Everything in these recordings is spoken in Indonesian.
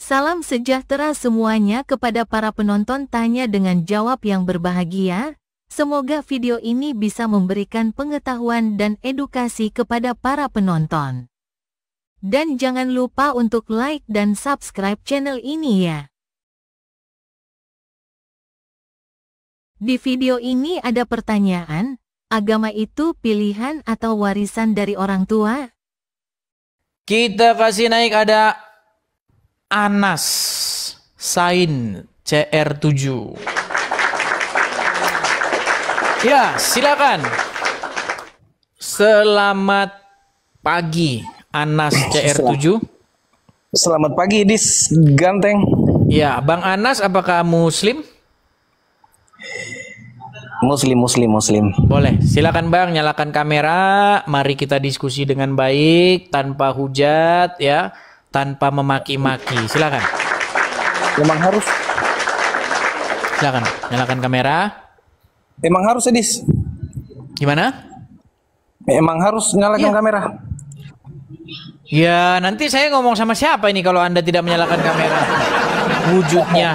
Salam sejahtera semuanya kepada para penonton tanya dengan jawab yang berbahagia. Semoga video ini bisa memberikan pengetahuan dan edukasi kepada para penonton. Dan jangan lupa untuk like dan subscribe channel ini ya. Di video ini ada pertanyaan, agama itu pilihan atau warisan dari orang tua? Kita kasih naik ada Anas Sain CR7. Ya, silakan. Selamat pagi Anas CR7. Selamat pagi Dis ganteng. Ya, Bang Anas apakah Muslim? Muslim. Boleh, silakan Bang, nyalakan kamera. Mari kita diskusi dengan baik, tanpa hujat ya, tanpa memaki-maki. Silakan. Emang harus. Silakan, nyalakan kamera. Emang harus Dis. Gimana? Emang harus nyalakan kamera. Ya, nanti saya ngomong sama siapa ini kalau Anda tidak menyalakan kamera? Wujudnya.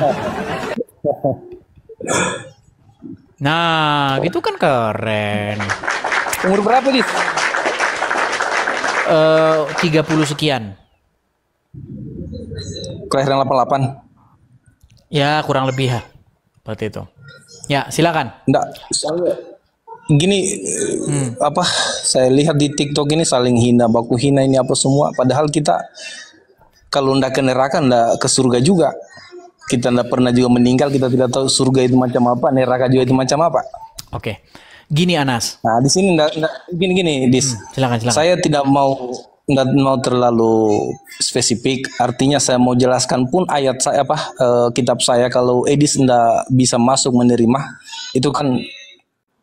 Nah, gitu kan keren. Umur berapa Dis? 30 sekian. Kelahiran 88. Ya, kurang lebih ya. Seperti itu. Ya, silakan. Enggak, gini apa saya lihat di TikTok ini saling hina, baku hina ini apa semua, padahal kita kalau ndak ke neraka ndak ke surga juga. Kita ndak pernah juga meninggal, kita tidak tahu surga itu macam apa, neraka juga itu macam apa. Oke. Gini Anas. Nah, di sini gini Dis. Silakan. Saya tidak mau terlalu spesifik, artinya saya mau jelaskan pun ayat saya kitab saya, kalau Edis ndak bisa masuk menerima itu kan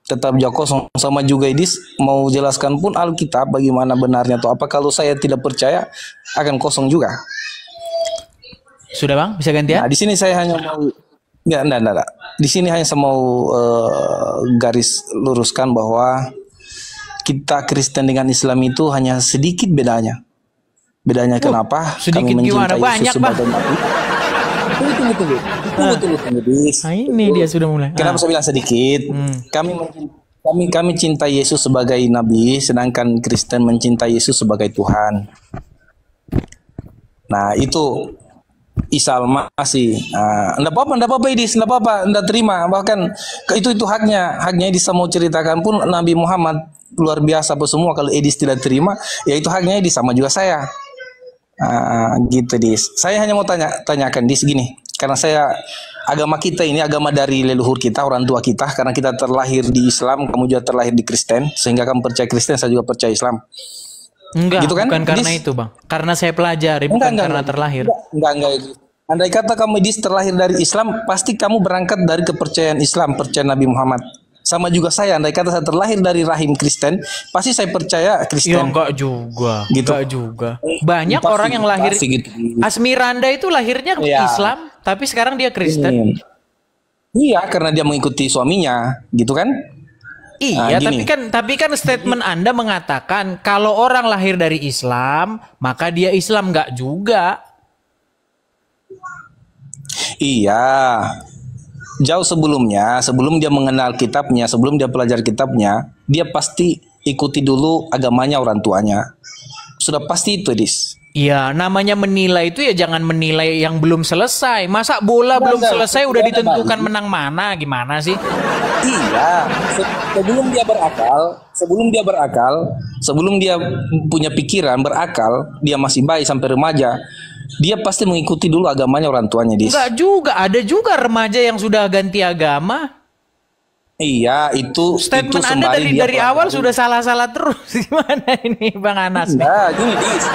tetap jauh kosong. Sama juga Edis mau jelaskan pun Alkitab bagaimana benarnya atau apa, kalau saya tidak percaya akan kosong juga. Sudah Bang, bisa ganti ya? Nah, di sini saya hanya mau enggak. Di sini hanya saya mau garis luruskan bahwa kita Kristen dengan Islam itu hanya sedikit bedanya. Bedanya kenapa? Sedikit kami gimana? mencintai Banyak, Yesus sebagai Nabi. Tunggu. Nah, ini dia sudah mulai. Kenapa saya bilang sedikit? Kami cintai Yesus sebagai Nabi, sedangkan Kristen mencintai Yesus sebagai Tuhan. Nah, itu Isa Al-Masih. Enggak apa-apa Idis, enggak apa-apa, enggak terima. Bahkan itu haknya Idis mau ceritakan pun Nabi Muhammad luar biasa apa semua. Kalau Idis tidak terima, ya itu haknya Idis, sama juga saya. Gitu Dis. Saya hanya mau tanyakan Dis gini, karena agama kita ini agama dari leluhur kita, orang tua kita, karena kita terlahir di Islam, kamu juga terlahir di Kristen, sehingga kamu percaya Kristen, saya juga percaya Islam. Enggak, gitu kan? bukan karena itu Bang. Karena saya pelajari, bukan karena terlahir. Enggak. Andai kata kamu Idis terlahir dari Islam, pasti kamu berangkat dari kepercayaan Islam, percaya Nabi Muhammad. Sama juga saya, andai kata saya terlahir dari rahim Kristen, pasti saya percaya Kristen. Ya enggak juga. Gitu. Enggak juga. Banyak orang yang lahir gitu. Asmiranda itu lahirnya Islam, tapi sekarang dia Kristen. Iya, karena dia mengikuti suaminya, gitu kan? Iya, tapi kan statement Anda mengatakan kalau orang lahir dari Islam, maka dia Islam, enggak juga. Iya. Jauh sebelum dia mengenal kitabnya, sebelum dia belajar kitabnya, dia pasti ikuti dulu agamanya orang tuanya. Sudah pasti itu, Dis. Iya, namanya menilai itu ya jangan menilai yang belum selesai. Masa bola belum selesai udah ditentukan menang mana? Gimana sih? Iya, sebelum dia berakal, sebelum dia punya pikiran berakal, dia masih bayi sampai remaja, dia pasti mengikuti dulu agamanya orang tuanya, Dis. Enggak juga, ada juga remaja yang sudah ganti agama. Iya, itu statement itu Anda dari awal sudah salah-salah terus. Gimana ini Bang Anas? Nah, gini Dis.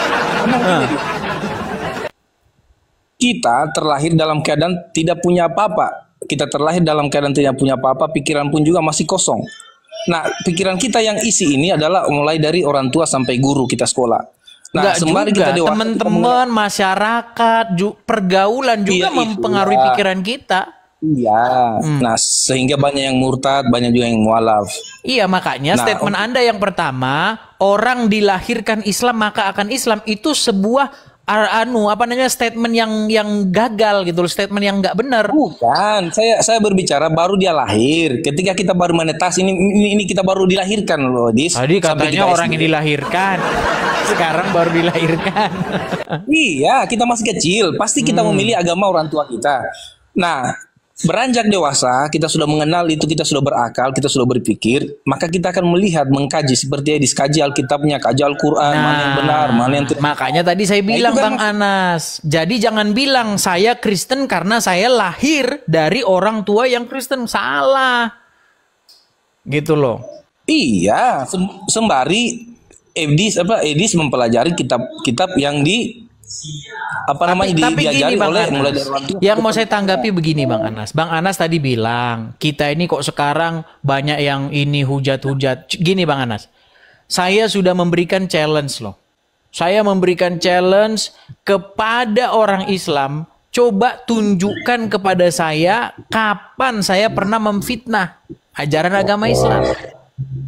Kita terlahir dalam keadaan tidak punya apa-apa. Kita terlahir dalam keadaan tidak punya apa-apa, pikiran pun juga masih kosong. Nah, pikiran kita yang isi ini adalah mulai dari orang tua sampai guru kita sekolah. Nah, sembari kita dewasa, teman-teman, masyarakat, pergaulan juga mempengaruhi pikiran kita. Iya. Nah, sehingga banyak yang murtad, banyak juga yang mualaf. Iya, makanya statement Anda yang pertama, orang dilahirkan Islam maka akan Islam, itu sebuah apa namanya, statement yang gagal gitu loh, statement yang nggak benar. Bukan, saya berbicara baru dia lahir. Ketika kita baru menetas ini kita baru dilahirkan loh, Dis. Tadi Sampai katanya kita orang SD. yang dilahirkan, sekarang baru dilahirkan. Iya, kita masih kecil, pasti kita memilih agama orang tua kita. Nah, beranjak dewasa, kita sudah mengenal itu, kita sudah berakal, kita sudah berpikir, maka kita akan melihat, mengkaji seperti Edis, kaji Alkitabnya, kaji Al-Quran, mana yang benar, mana yang tidak. Makanya tadi saya bilang, itu kan Bang Anas, jadi jangan bilang saya Kristen karena saya lahir dari orang tua yang Kristen, salah. Gitu loh. Iya, sembari Edis mempelajari kitab-kitab yang Tapi diajari gini, Bang oleh Anas, mulai dari orang tua. yang mau saya tanggapi begini, Bang Anas. Bang Anas tadi bilang kita ini kok sekarang banyak yang ini hujat-hujat. Gini, Bang Anas, saya sudah memberikan challenge loh. Saya memberikan challenge kepada orang Islam. Coba tunjukkan kepada saya kapan saya pernah memfitnah ajaran agama Islam.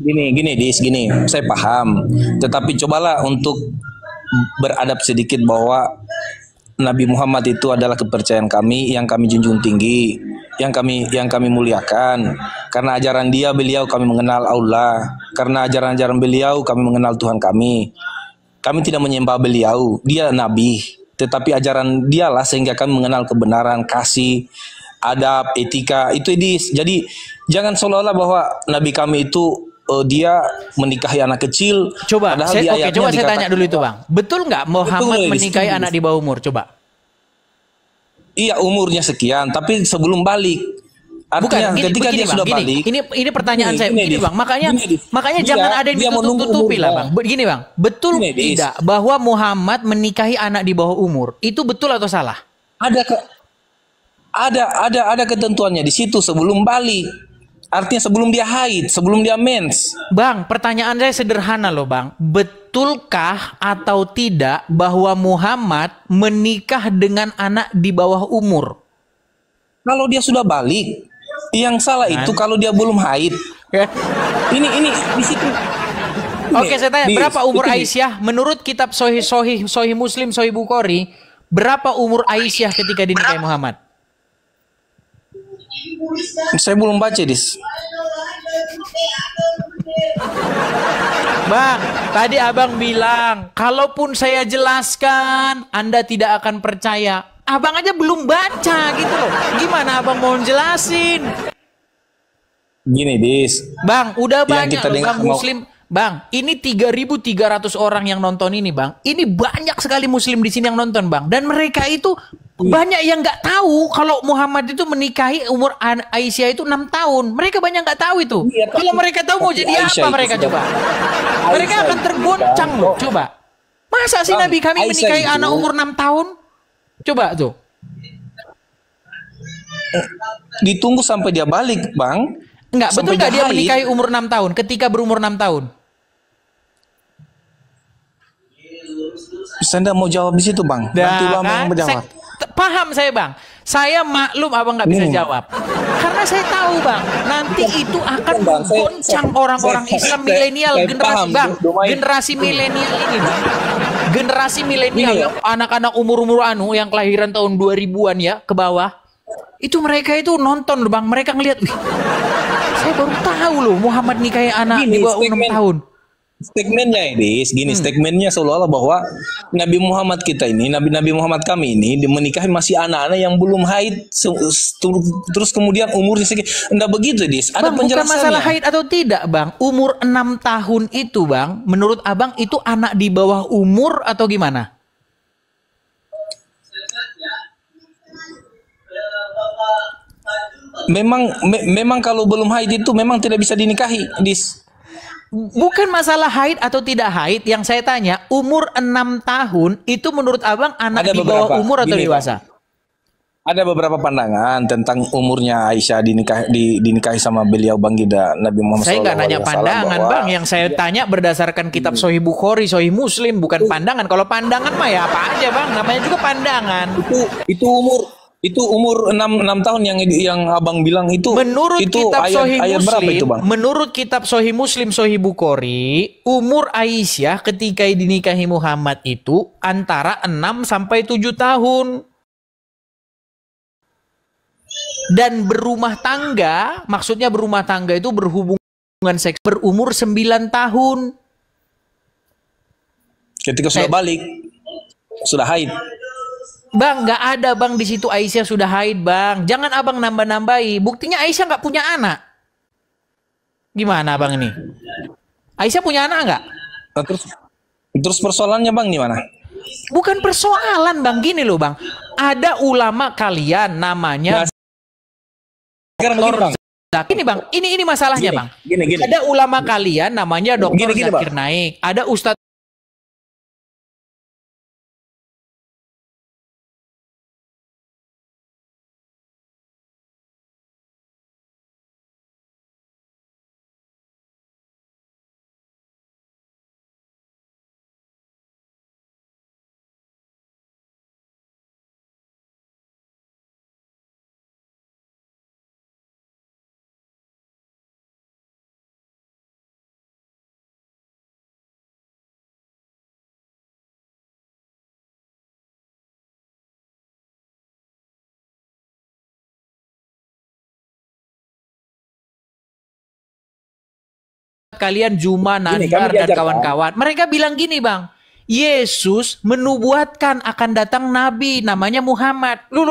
Gini, saya paham. Tetapi cobalah untuk beradab sedikit bahwa Nabi Muhammad itu adalah kepercayaan kami yang kami junjung tinggi, yang kami muliakan. Karena ajaran beliau kami mengenal Allah. Karena ajaran-ajaran beliau kami mengenal Tuhan kami. Kami tidak menyembah beliau, dia nabi, tetapi ajaran dialah sehingga kami mengenal kebenaran, kasih, adab, etika. Itu jadi jangan seolah-olah bahwa nabi kami itu dia menikahi anak kecil. Coba, padahal coba saya tanya dulu itu, Bang. Betul nggak Muhammad menikahi anak di bawah umur? Coba. Iya, umurnya sekian, tapi sebelum balik. Artinya ketika dia sudah balik. Ini pertanyaan saya. Begini, Bang. Makanya jangan ada yang ditutup-tutupi lah, Bang. Begini, Bang. Betul tidak bahwa Muhammad menikahi anak di bawah umur? Itu betul atau salah? Ada ketentuannya di situ sebelum balik. Artinya sebelum dia haid, sebelum dia mens. Bang, pertanyaan saya sederhana loh, Bang. Betulkah atau tidak bahwa Muhammad menikah dengan anak di bawah umur? Kalau dia sudah balik, yang salah itu kalau dia belum haid. Ini di situ. Oke, saya tanya, berapa umur Aisyah? Menurut kitab Sahih Muslim, Sahih Bukhari, berapa umur Aisyah ketika dinikahi Muhammad? Saya belum baca, Dis. Bang, tadi abang bilang, kalaupun saya jelaskan, Anda tidak akan percaya. Abang aja belum baca gitu loh. Gimana abang mau jelasin? Gini, Dis. Bang, udah banyak kita loh, Bang, mau... Muslim. Bang, ini 3.300 orang yang nonton ini, Bang. Ini banyak sekali Muslim di sini yang nonton, Bang. Dan mereka itu banyak yang nggak tahu kalau Muhammad itu menikahi umur Aisyah itu 6 tahun. Mereka banyak nggak tahu itu. Iya, kalau mereka tahu mau jadi Aisyah apa mereka coba? Mereka akan tergoncang loh. Coba. Masa sih Nabi kami menikahi anak umur 6 tahun? Coba tuh. Ditunggu sampai dia balik, Bang. Enggak, betul nggak dia haid. menikahi umur 6 tahun ketika berumur 6 tahun? Saya nggak mau jawab di situ, Bang. Nanti Bang yang menjawab. Paham saya, Bang. Saya maklum abang nggak bisa jawab. Karena saya tahu, Bang, nanti itu akan menggoncang orang-orang Islam milenial, generasi milenial ini, Bang. Generasi milenial yang anak-anak umur-umur yang kelahiran tahun 2000-an ya ke bawah. Itu mereka itu nonton loh, Bang. Mereka ngelihat, wih, saya baru tahu loh Muhammad nikahi anak di bawah 6 tahun. Statementnya ini, statementnya seolah-olah bahwa Nabi Muhammad kita ini, Nabi Muhammad kami ini menikahi masih anak-anak yang belum haid, terus kemudian umurnya segitu. Enggak begitu, Dis. Ada Bang, bukan penjelasannya. masalah haid atau tidak, Bang. Umur 6 tahun itu, Bang, menurut abang itu anak di bawah umur atau gimana? Memang kalau belum haid itu memang tidak bisa dinikahi, Dis. Bukan masalah haid atau tidak haid, yang saya tanya umur 6 tahun itu menurut abang anak di bawah umur atau dewasa? Ada beberapa pandangan tentang umurnya Aisyah dinikahi sama beliau baginda Nabi Muhammad. Saya nggak nanya pandangan, Bang. Yang saya tanya berdasarkan kitab Sahih Bukhari, Sahih Muslim, bukan pandangan. Kalau pandangan mah ya apa aja, Bang. Namanya juga pandangan. Itu umur 6 tahun yang Abang bilang itu. Menurut itu kitab Sahih ayat berapa itu, Bang? Menurut kitab Sahih Muslim, Sahih Bukhari, umur Aisyah ketika dinikahi Muhammad itu antara 6 sampai 7 tahun. Dan berumah tangga, maksudnya berumah tangga itu berhubungan seks berumur 9 tahun. Ketika sudah balik, sudah haid. Bang, nggak ada bang di situ Aisyah sudah haid bang. Jangan abang nambah-nambahi. Buktinya Aisyah nggak punya anak. Gimana bang ini? Aisyah punya anak nggak? Terus persoalannya bang di mana? Bukan persoalan bang, gini loh bang. Ada ulama kalian namanya. Nah, sekarang begini bang. Ini bang, ini masalahnya bang. Gini. Ada ulama kalian namanya Dr. Zakir Naik. Ada Ustadz kalian Juma, Nandar dan kawan-kawan. Mereka bilang gini bang, Yesus menubuatkan akan datang Nabi namanya Muhammad. Itu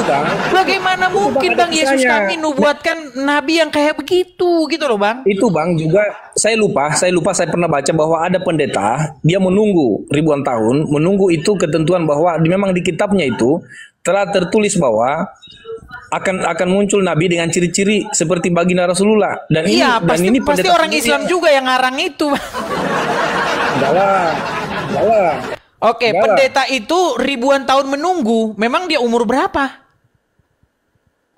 bang. Bagaimana mungkin bang Yesus kami nubuatkan Nabi yang kayak begitu gitu loh bang? Itu bang juga saya lupa saya pernah baca bahwa ada pendeta dia menunggu ribuan tahun menunggu itu ketentuan bahwa memang di kitabnya itu telah tertulis bahwa akan muncul Nabi dengan ciri-ciri seperti baginda Rasulullah dan iya, ini pasti orang Islam juga yang ngarang itu. Enggak lah. Oke, pendeta itu ribuan tahun menunggu. Memang dia umur berapa?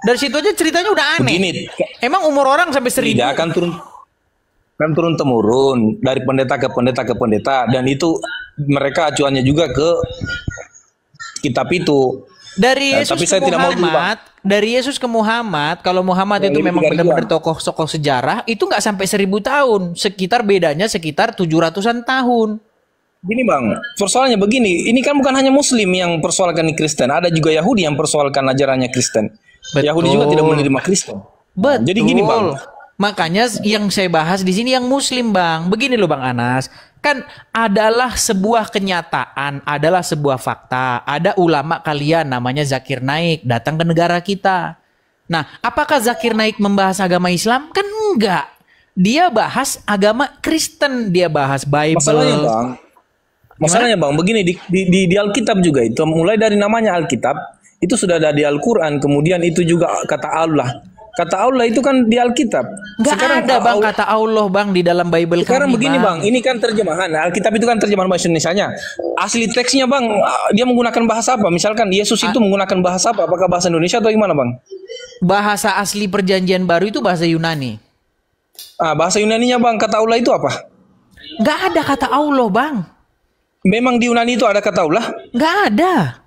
Dari situ aja ceritanya udah aneh. Begini, emang umur orang sampai 1000? Tidak akan turun temurun dari pendeta ke pendeta dan itu mereka acuannya juga ke kitab itu. Dari Yesus ke Muhammad, dari Yesus ke Muhammad, kalau Muhammad itu memang benar-benar tokoh sejarah, itu nggak sampai 1000 tahun, bedanya sekitar 700-an tahun. Gini bang, persoalannya begini, ini kan bukan hanya Muslim yang persoalkan Kristen, ada juga Yahudi yang persoalkan ajarannya Kristen. Betul. Yahudi juga tidak menerima Kristen. Betul. Jadi gini bang. Makanya yang saya bahas di sini yang Muslim bang. Begini loh bang Anas, kan adalah sebuah kenyataan, adalah sebuah fakta. Ada ulama kalian namanya Zakir Naik datang ke negara kita. Nah, apakah Zakir Naik membahas agama Islam? Kan enggak. Dia bahas agama Kristen, dia bahas Bible. Masalahnya bang, begini di Alkitab juga itu mulai dari namanya Alkitab itu sudah ada di Al-Quran, kemudian itu juga kata Allah. Kata Allah itu kan di Alkitab. Nggak ada bang kata Allah bang di dalam Bible. Sekarang begini bang, ini kan terjemahan. Alkitab itu kan terjemahan bahasa Indonesianya. Asli teksnya bang, dia menggunakan bahasa apa? Misalkan Yesus itu menggunakan bahasa apa? Apakah bahasa Indonesia atau gimana bang? Bahasa asli perjanjian baru itu bahasa Yunani. Bahasa Yunaninya bang, kata Allah itu apa? Nggak ada kata Allah bang. Memang di Yunani itu ada kata Allah? Nggak ada.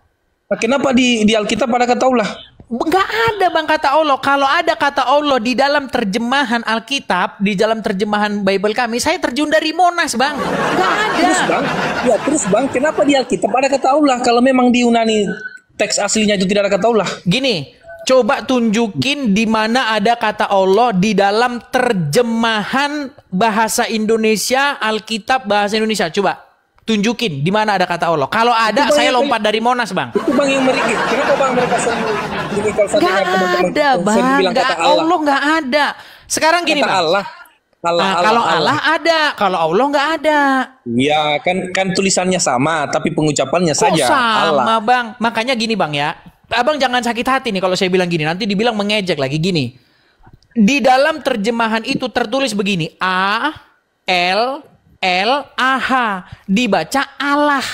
Kenapa di Alkitab ada kata Allah? Nggak ada bang kata Allah. Kalau ada kata Allah di dalam terjemahan Alkitab, di dalam terjemahan Bible kami, saya terjun dari Monas bang. Nggak ada. Terus bang, kenapa di Alkitab ada kata Allah? Kalau memang di Yunani teks aslinya itu tidak ada kata Allah. Gini, coba tunjukin di mana ada kata Allah di dalam terjemahan bahasa Indonesia Alkitab bahasa Indonesia. Coba tunjukin di mana ada kata Allah. Kalau ada, saya lompat dari Monas bang. Itu bang yang merikit. Kenapa bang mereka selalu nggak ada bang, Allah nggak ada. Sekarang gini bang. Kalau Allah ada, kalau Allah nggak ada. Ya kan tulisannya sama, tapi pengucapannya saja. Sama Allah. Bang. Makanya gini bang ya. Abang jangan sakit hati nih kalau saya bilang gini. Nanti dibilang mengejek lagi gini. Di dalam terjemahan itu tertulis begini. A-L-L-A-H. Dibaca Allah.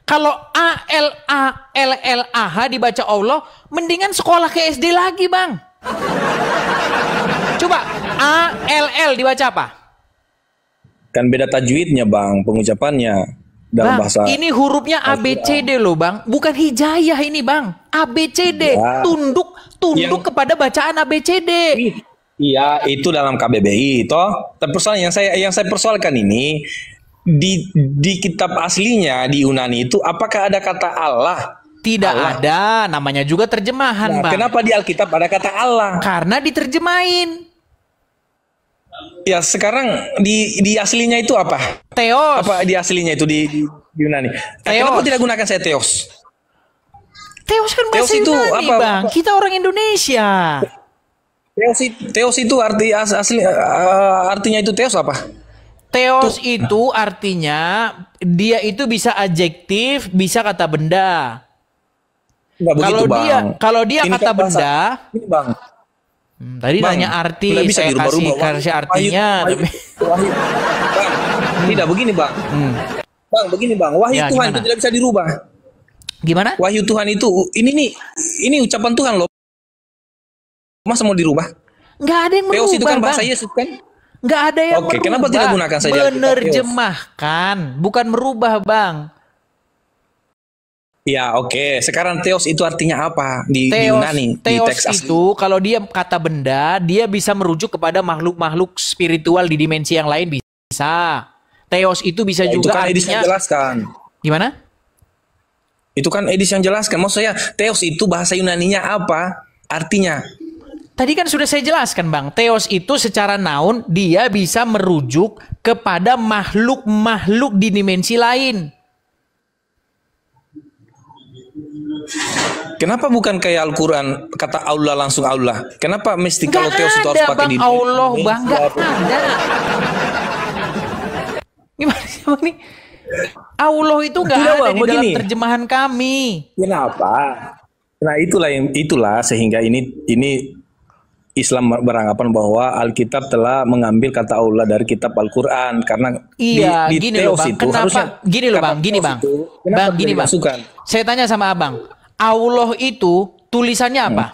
Kalau A-L-A-L-L-A-H dibaca Allah, mendingan sekolah ke SD lagi bang. Coba A-L-L dibaca apa? Kan beda tajwidnya bang, pengucapannya. dalam Bang, bahasa. ini hurufnya ABCD loh Bang, bukan hijayah ini Bang. ABCD, Ya. tunduk kepada bacaan ABCD. Iya, itu dalam KBBI toh. Tapi persoalan yang saya persoalkan ini di kitab aslinya di Yunani itu apakah ada kata Allah? Tidak Allah. ada, namanya juga terjemahan Nah, Bang. kenapa di Alkitab ada kata Allah? Karena diterjemahin. Ya sekarang di aslinya itu apa? Theos. Apa di aslinya itu di Yunani? Kenapa tidak gunakan saya Theos? Theos kan bahasa Theos itu Yunani apa? Bang. Kita orang Indonesia. Theos itu artinya itu Theos apa? Theos itu artinya dia itu bisa adjektif, bisa kata benda. Enggak begitu, Bang. Kalau dia Ini kata kan benda, ini, Bang. tadi Bang, nanya arti, tidak bisa saya dirubah-rubah. kasih artinya. Wahyu. Bang, tidak begini, Bang. Bang, begini, Bang. Wahyu Ya, Tuhan gimana? itu tidak bisa dirubah. Gimana? Wahyu Tuhan itu ini ucapan Tuhan loh. Masa mau dirubah? Nggak ada yang merubah, Theos itu kan bahasa Bang. Yesus kan? Nggak ada yang Oke, merubah. kenapa tidak gunakan saja Alkitab Menerjemahkan, bukan merubah, Bang. Ya, oke. Sekarang Theos itu artinya apa di Yunani, di Theos teks asli? itu kalau dia kata benda, dia bisa merujuk kepada makhluk-makhluk spiritual di dimensi yang lain bisa. Theos itu bisa Itu juga kan Edis yang artinya jelaskan. gimana? Itu kan Edis yang jelaskan. Maksud saya Theos itu bahasa Yunaninya apa? Artinya. Tadi kan sudah saya jelaskan Bang, Theos itu secara naun dia bisa merujuk kepada makhluk-makhluk di dimensi lain. Kenapa bukan kayak Al-Quran kata Allah langsung Allah? Kenapa mesti kalau Theos itu harus pakai di Allah Bang, nggak ada. Gimana sih Bang nih? Allah itu nggak Tidak, ada Bang, di dalam begini. terjemahan kami. Kenapa? Nah itulah sehingga ini Islam beranggapan bahwa Alkitab telah mengambil kata Allah dari kitab Al-Quran karena Iya, di gini loh Theos Bang, itu harusnya kenapa? Gini loh kata Bang, gini Theos Bang. itu, kenapa Bang, tidak gini Bang. dimasukkan? Saya tanya sama Abang, Allah itu tulisannya apa?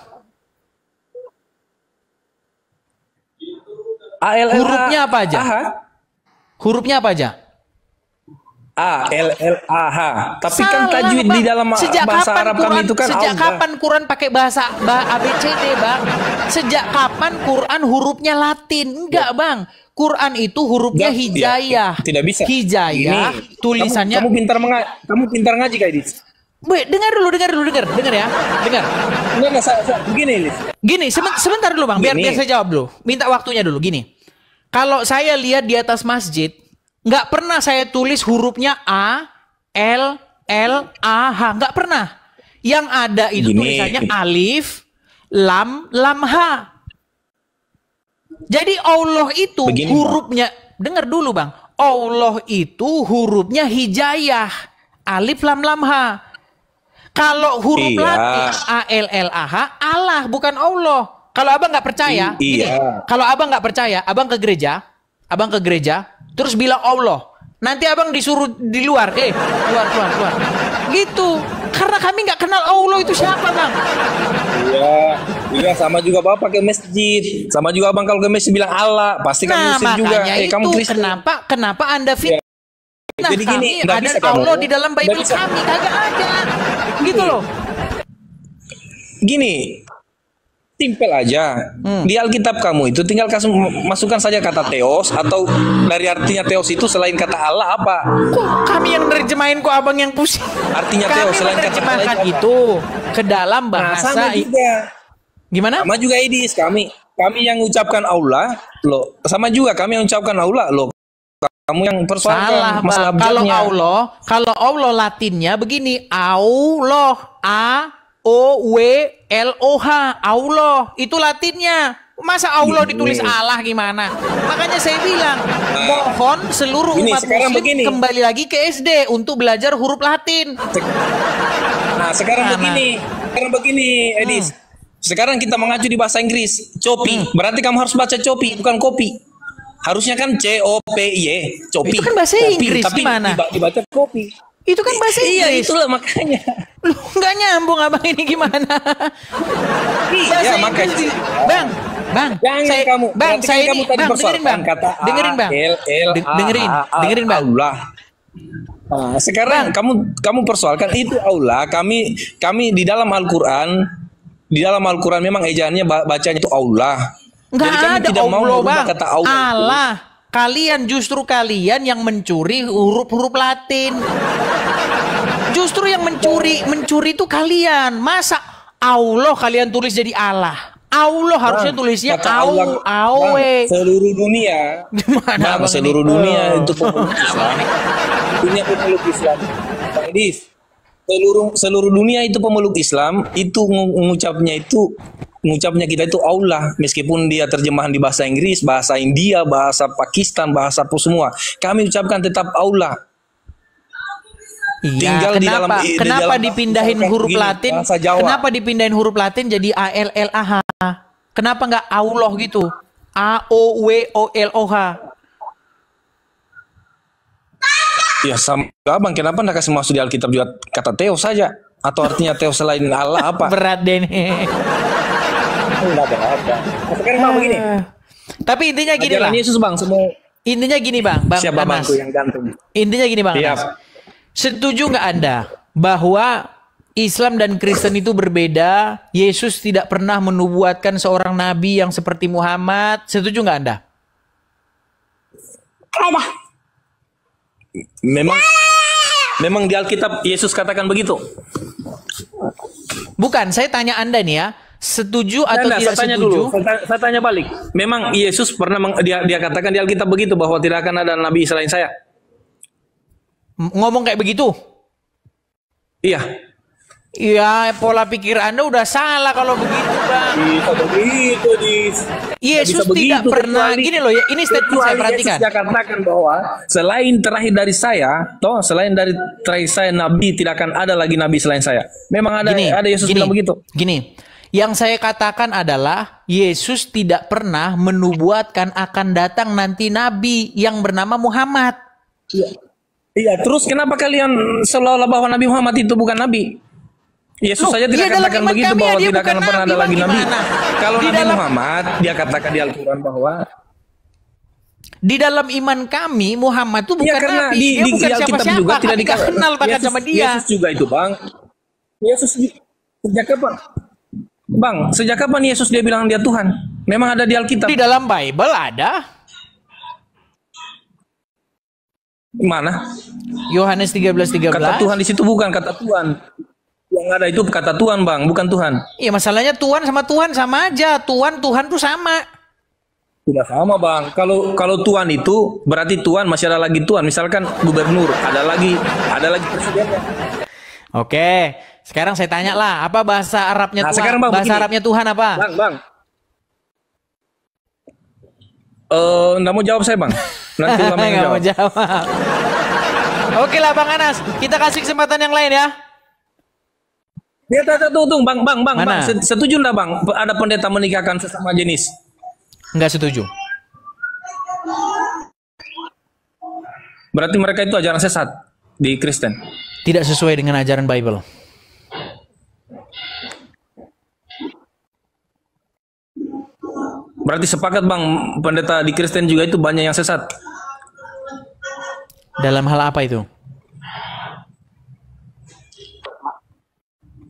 ALLA. Hurufnya apa aja? Hurufnya apa aja? ALLAH. Tapi kan Salah, tajwid Bang. di dalam Sejak bahasa kapan Arab Quran, kami itu kan sejak Allah. kapan Quran pakai bahasa ABCD, Bang? Sejak kapan Quran hurufnya Latin? Enggak, Bang. Quran itu hurufnya Enggak, hijayah. ya, tidak bisa. Hijayah, Ini, tulisannya. kamu pintar ngaji Kak Idis. Dengar dulu ya, dengar. Enggak, begini Idis. Gini, sebentar dulu Bang, biar Gini. saya jawab dulu. Minta waktunya dulu, gini. Kalau saya lihat di atas masjid, nggak pernah saya tulis hurufnya A, L, H, nggak pernah. Yang ada itu Gini. tulisannya alif, lam, H. Jadi Allah itu Begini, hurufnya, dengar dulu Bang. Allah itu hurufnya hijayah, alif, lam, H. Kalau huruf Iya. Latin ALLAH, Allah bukan Allah. Kalau abang nggak percaya, gini, Iya. kalau abang nggak percaya, abang ke gereja, terus bilang Allah. Nanti abang disuruh di luar, keluar. Gitu. Karena kami nggak kenal Allah itu siapa Bang. Iya, sama juga Bapak ke masjid. Sama juga Abang kalau ke masjid bilang Allah, pasti kamu Nah Muslim juga. makanya itu Kamu Kristen. kenapa Anda fitnah Jadi gini, kami nggak ada bisa kamu. Allah di dalam Nggak Bible bisa. kami, kagak ada. Gitu loh. Gini, simpel aja. Di Alkitab kamu itu tinggal masukkan saja kata Theos atau dari artinya Theos itu selain kata Allah apa? Kok kami yang nerjemahin, kok abang yang pusing? Artinya Kami Theos selain kata Allah menerjemahkan apa? itu ke dalam Nah, bahasa. sama juga. Gimana? Sama juga Idis, kami yang ucapkan Allah, loh. Sama juga kami yang ucapkan Allah, loh. Kamu yang persoalkan Salah masalah Bang. abjadnya. Kalau Allah Latinnya begini, Allah, AOWLOH, Allah itu Latinnya. Masa Allah ditulis Allah gimana? Makanya saya bilang, mohon seluruh Gini, umat sekarang muslim begini. kembali lagi ke SD untuk belajar huruf Latin. Nah, sekarang Mana? begini, Edis. Sekarang kita mengacu di bahasa Inggris, copi. Berarti kamu harus baca copi, bukan kopi. Harusnya kan COPY, copi. Itu kan bahasa Kopi, Inggris, tapi gimana? dibaca kopi. Itu kan bahasa Iya, Inggris. itulah makanya. Lu nggak nyambung abang ini gimana? Bahasa Iya, makanya. Inggris. Bang, Jangan saya, kamu. Bang, Berarti saya kan ini, kamu tadi Bang, dengerin persoalkan Bang, kata dengerin Bang, ALLAH, dengerin Bang. Allah. Nah, sekarang kamu persoalkan itu Allah. Kami di dalam Al-Quran memang ejaannya bacanya itu Allah. Enggak ada tidak mau Allah, Bang. kata Allah. Allah. Kalian kalian yang mencuri huruf-huruf Latin. Justru yang mencuri itu kalian. Masa Allah kalian tulis jadi Allah? Allah harusnya tulisnya awe. Seluruh dunia. Gimana seluruh dunia itu pemeluk Islam. Dunia pemeluk Islam. Seluruh dunia itu pemeluk Islam, itu mengucapnya kita itu Allah, meskipun dia terjemahan di bahasa Inggris, bahasa India, bahasa Pakistan, bahasa apa semua. Kami ucapkan tetap Allah. Iya, kenapa dipindahin huruf Latin? Kenapa dipindahin huruf Latin jadi ALLAH? Kenapa nggak Allah gitu? AOWOLOH. Ya sama Bang, kenapa nggak kasih masuk di Alkitab juga kata Theos saja? Atau artinya Theos selain Allah apa? Berat deh nih. Sekarang Bang begini. Tapi intinya gini lah. Yesus Bang, semua. Intinya gini Bang Siapa Anas. Bangku yang gantung? Intinya gini Bang Anas. Setuju nggak Anda bahwa Islam dan Kristen itu berbeda? Yesus tidak pernah menubuatkan seorang nabi yang seperti Muhammad. Setuju nggak Anda? Ada. Memang di Alkitab Yesus katakan begitu. Bukan, saya tanya Anda nih ya. Setuju atau tidak saya tanya setuju? Dulu. Saya tanya balik. Memang Yesus pernah dia katakan di Alkitab begitu bahwa tidak akan ada nabi selain saya. Ngomong kayak begitu? Iya. Iya, pola pikir Anda udah salah kalau begitu, Bang. Bisa begitu, Yesus tidak pernah gini loh ya. Ini statement saya perhatikan. Yesus katakan bahwa selain terakhir dari saya, selain dari terakhir saya nabi, tidak akan ada lagi nabi selain saya. Memang ada Yesus bilang begitu. Gini. Yang saya katakan adalah Yesus tidak pernah menubuatkan akan datang nanti nabi yang bernama Muhammad. Iya, terus kenapa kalian seolah-olah bahwa Nabi Muhammad itu bukan nabi? Yesus saja tidak katakan begitu bahwa tidak akan pernah ada lagi nabi. Kalau Nabi Muhammad dia katakan di Al-Quran bahwa di dalam iman kami Muhammad itu bukan nabi, dia bukan siapa-siapa, juga tidak kami gak kenal bahkan sama dia. Yesus juga itu Bang. Yesus sejak kapan? Bang, sejak kapan Yesus dia bilang dia Tuhan? Memang ada di Alkitab. Di dalam Bible ada. Mana? Yohanes 13:13. Kata Tuhan di situ bukan kata Tuhan. Yang ada itu kata Tuhan Bang, bukan Tuhan. Iya, masalahnya Tuhan sama aja. Tuhan tuh sama. Tidak sama Bang. Kalau Tuhan itu berarti Tuhan masih ada lagi Tuhan. Misalkan gubernur, ada lagi presidennya. Oke, sekarang saya tanya lah, apa bahasa Arabnya Tuhan? Sekarang, Bang, bahasa Arabnya Tuhan apa? Bang. Nggak mau jawab saya Bang. Nanti nggak mau jawab. Oke lah Bang Anas, kita kasih kesempatan yang lain ya. Ya, tunggu, Bang. Setuju nggak Bang? Ada pendeta menikahkan sesama jenis? Nggak setuju. Berarti mereka itu ajaran sesat di Kristen. Tidak sesuai dengan ajaran Bible. Berarti sepakat Bang, pendeta di Kristen juga itu banyak yang sesat. Dalam hal apa itu?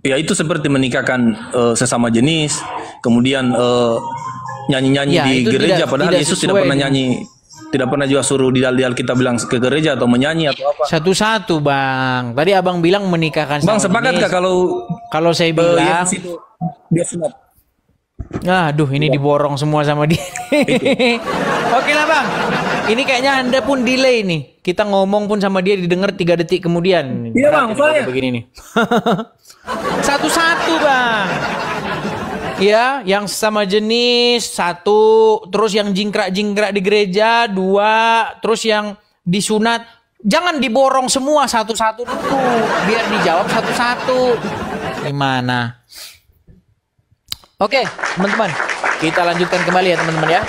Ya itu seperti menikahkan sesama jenis, kemudian nyanyi-nyanyi di gereja, padahal Yesus tidak pernah nyanyi, tidak pernah juga suruh di Alkitab bilang ke gereja atau menyanyi atau apa. Satu-satu Bang. Tadi Abang bilang menikahkan Bang, sepakat nggak kalau saya bilang Yesus itu dia sunat? Aduh, ini diborong semua sama dia. Oke lah Bang. Ini kayaknya Anda pun delay nih. Kita ngomong pun sama dia didengar 3 detik kemudian. Iya Bang, soalnya begini nih. Satu-satu Bang. Ya, yang sama jenis 1, terus yang jingkrak-jingkrak di gereja 2, terus yang disunat. Jangan diborong semua satu-satu dulu, biar dijawab satu-satu. Gimana? Oke, teman-teman, kita lanjutkan kembali ya teman-teman ya.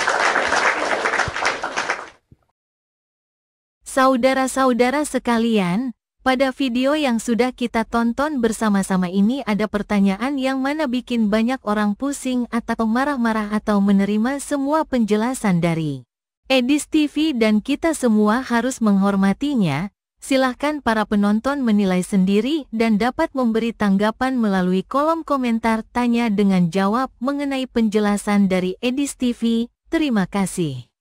Saudara-saudara sekalian, pada video yang sudah kita tonton bersama-sama ini ada pertanyaan yang mana bikin banyak orang pusing atau marah-marah atau menerima semua penjelasan dari Edis TV dan kita semua harus menghormatinya. Silahkan para penonton menilai sendiri dan dapat memberi tanggapan melalui kolom komentar tanya dengan jawab mengenai penjelasan dari Edis TV. Terima kasih.